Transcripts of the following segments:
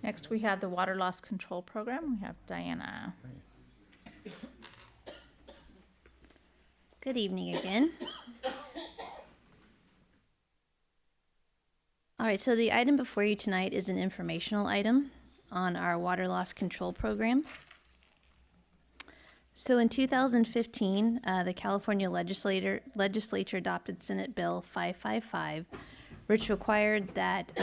Next, we have the water loss control program. We have Diana. Good evening again. All right, so the item before you tonight is an informational item on our water loss control program. So in 2015, the California legislature adopted Senate Bill 555, which required that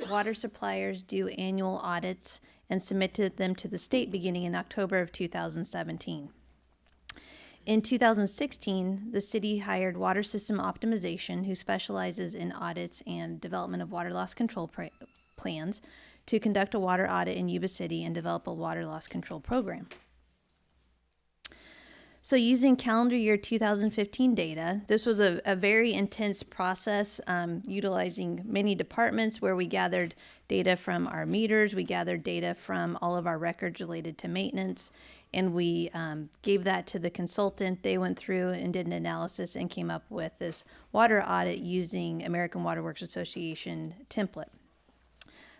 water suppliers do annual audits and submit them to the state beginning in October of 2017. In 2016, the city hired Water System Optimization, who specializes in audits and development of water loss control plans, to conduct a water audit in Yuba City and develop a water loss control program. So using calendar year 2015 data, this was a very intense process, utilizing many departments where we gathered data from our meters, we gathered data from all of our records related to maintenance, and we gave that to the consultant. They went through and did an analysis and came up with this water audit using American Water Works Association template.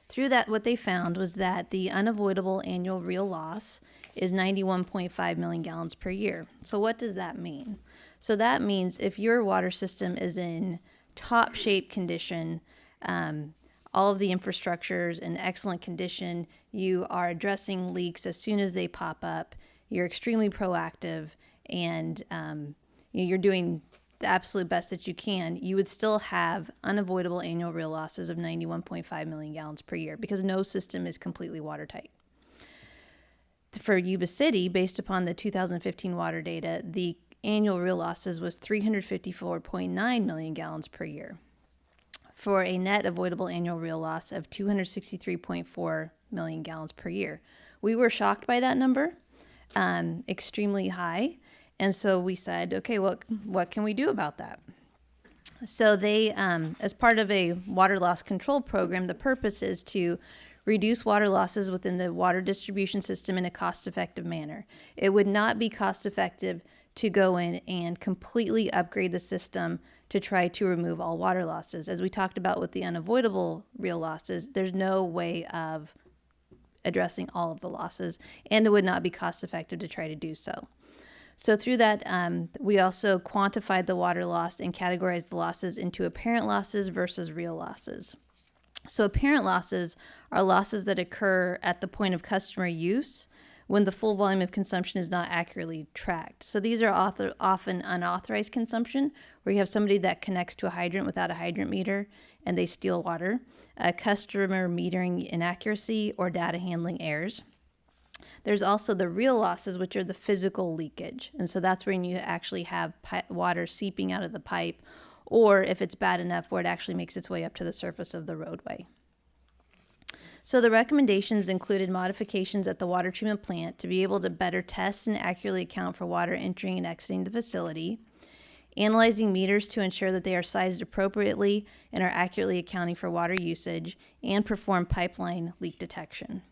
Through that, what they found was that the unavoidable annual real loss is 91.5 million gallons per year. So what does that mean? So that means if your water system is in top shape condition, all of the infrastructure's in excellent condition, you are addressing leaks as soon as they pop up, you're extremely proactive, and you're doing the absolute best that you can, you would still have unavoidable annual real losses of 91.5 million gallons per year because no system is completely watertight. For Yuba City, based upon the 2015 water data, the annual real losses was 354.9 million gallons per year, for a net avoidable annual real loss of 263.4 million gallons per year. We were shocked by that number, extremely high, and so we said, okay, what can we do about that? So they, as part of a water loss control program, the purpose is to reduce water losses within the water distribution system in a cost-effective manner. It would not be cost-effective to go in and completely upgrade the system to try to remove all water losses. As we talked about with the unavoidable real losses, there's no way of addressing all of the losses, and it would not be cost-effective to try to do so. So through that, we also quantified the water loss and categorized the losses into apparent losses versus real losses. So apparent losses are losses that occur at the point of customer use when the full volume of consumption is not accurately tracked. So these are often unauthorized consumption, where you have somebody that connects to a hydrant without a hydrant meter and they steal water, customer metering inaccuracy, or data handling errors. There's also the real losses, which are the physical leakage. And so that's when you actually have water seeping out of the pipe, or if it's bad enough where it actually makes its way up to the surface of the roadway. So the recommendations included modifications at the water treatment plant to be able to better test and accurately account for water entering and exiting the facility, analyzing meters to ensure that they are sized appropriately and are accurately accounting for water usage, and perform pipeline leak detection.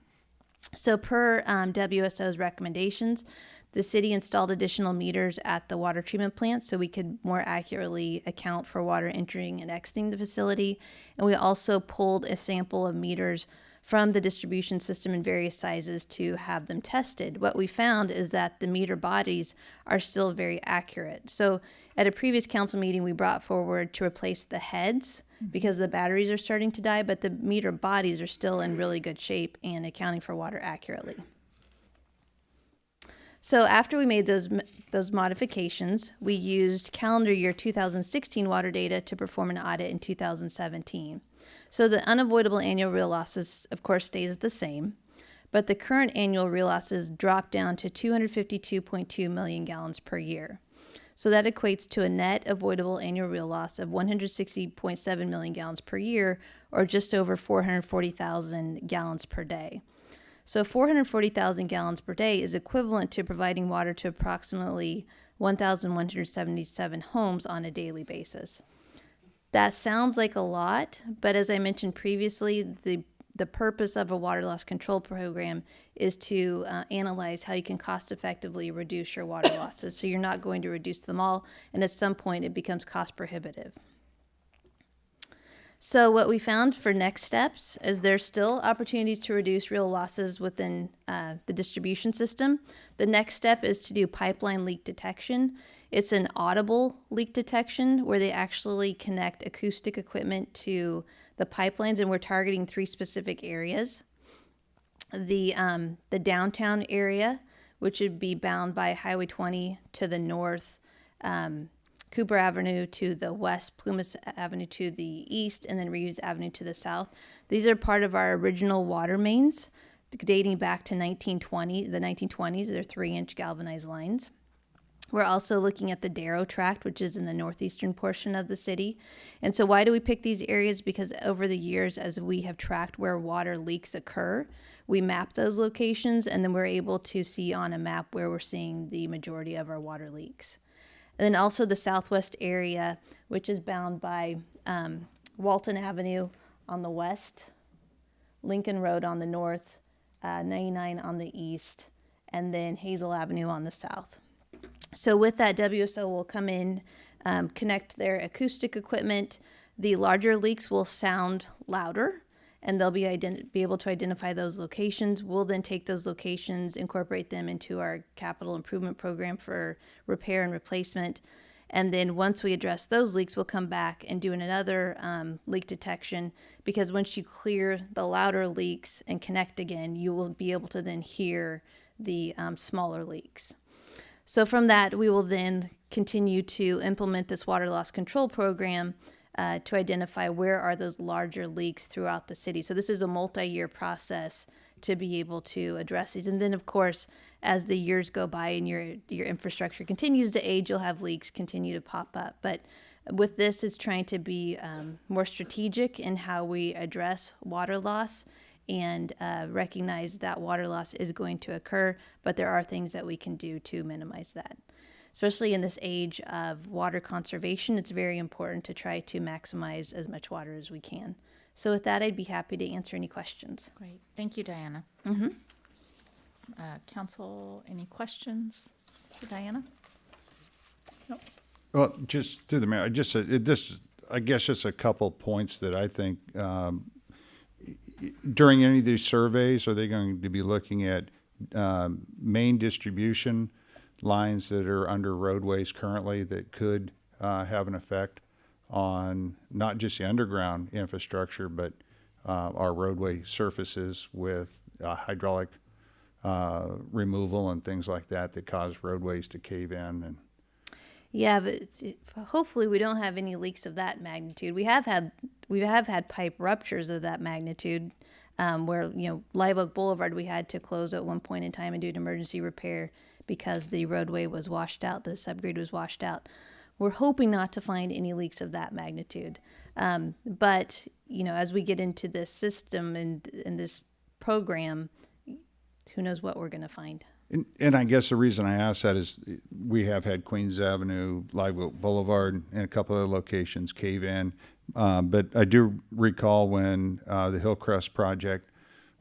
So per WSO's recommendations, the city installed additional meters at the water treatment plant so we could more accurately account for water entering and exiting the facility. And we also pulled a sample of meters from the distribution system in various sizes to have them tested. What we found is that the meter bodies are still very accurate. So at a previous council meeting, we brought forward to replace the heads because the batteries are starting to die, but the meter bodies are still in really good shape and accounting for water accurately. So after we made those modifications, we used calendar year 2016 water data to perform an audit in 2017. So the unavoidable annual real losses, of course, stays the same, but the current annual real losses dropped down to 252.2 million gallons per year. So that equates to a net avoidable annual real loss of 160.7 million gallons per year, or just over 440,000 gallons per day. So 440,000 gallons per day is equivalent to providing water to approximately 1,177 homes on a daily basis. That sounds like a lot, but as I mentioned previously, the purpose of a water loss control program is to analyze how you can cost effectively reduce your water losses. So you're not going to reduce them all, and at some point it becomes cost prohibitive. So what we found for next steps is there's still opportunities to reduce real losses within the distribution system. The next step is to do pipeline leak detection. It's an audible leak detection where they actually connect acoustic equipment to the pipelines, and we're targeting 3 specific areas. The downtown area, which would be bound by Highway 20 to the north, Cooper Avenue to the west, Plumas Avenue to the east, and then Reeves Avenue to the south. These are part of our original water mains dating back to the 1920s. They're 3-inch galvanized lines. We're also looking at the Darrow Tract, which is in the northeastern portion of the city. And so why do we pick these areas? Because over the years, as we have tracked where water leaks occur, we map those locations, and then we're able to see on a map where we're seeing the majority of our water leaks. And then also the southwest area, which is bound by Walton Avenue on the west, Lincoln Road on the north, 99 on the east, and then Hazel Avenue on the south. So with that, WSO will come in, connect their acoustic equipment. The larger leaks will sound louder, and they'll be able to identify those locations. We'll then take those locations, incorporate them into our capital improvement program for repair and replacement. And then once we address those leaks, we'll come back and do another leak detection, because once you clear the louder leaks and connect again, you will be able to then hear the smaller leaks. So from that, we will then continue to implement this water loss control program to identify where are those larger leaks throughout the city. So this is a multi-year process to be able to address these. And then, of course, as the years go by and your infrastructure continues to age, you'll have leaks continue to pop up. But with this, it's trying to be more strategic in how we address water loss and recognize that water loss is going to occur, but there are things that we can do to minimize that. Especially in this age of water conservation, it's very important to try to maximize as much water as we can. So with that, I'd be happy to answer any questions. Great. Thank you, Diana. Council, any questions for Diana? No. Well, just through the mayor, I guess just a couple points that I think during any of these surveys, are they going to be looking at main distribution lines that are under roadways currently that could have an effect on not just the underground infrastructure, but our roadway surfaces with hydraulic removal and things like that cause roadways to cave in? And yeah, but hopefully we don't have any leaks of that magnitude. We have had pipe ruptures of that magnitude, where Live Oak Boulevard we had to close at one point in time and do an emergency repair because the roadway was washed out, the subgrade was washed out. We're hoping not to find any leaks of that magnitude, but as we get into this system and in this program, who knows what we're going to find. And I guess the reason I ask that is we have had Queens Avenue, Live Oak Boulevard, and a couple other locations cave in. But I do recall when the Hillcrest project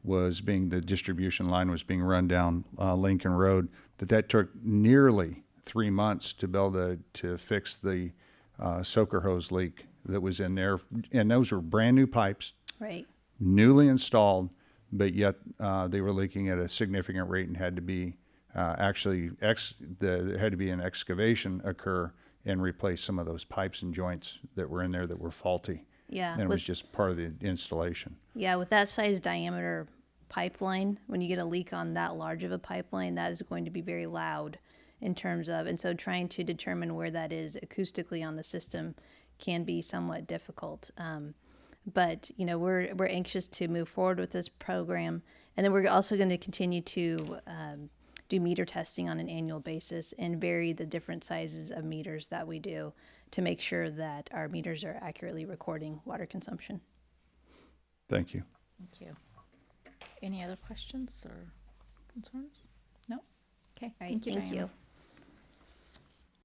the distribution line was being run down Lincoln Road, that took nearly 3 months to be able to fix the soaker hose leak that was in there. And those were brand new pipes, right? Newly installed, but yet they were leaking at a significant rate and had to be there had to be an excavation occur and replace some of those pipes and joints that were in there that were faulty. Yeah. And it was just part of the installation. Yeah, with that size diameter pipeline, when you get a leak on that large of a pipeline, that is going to be very loud in terms of, and so trying to determine where that is acoustically on the system can be somewhat difficult. But we're anxious to move forward with this program, and then we're also going to continue to do meter testing on an annual basis and vary the different sizes of meters that we do to make sure that our meters are accurately recording water consumption. Thank you. Thank you. Any other questions or concerns? No? Okay. All right, thank you, thank Diana. you.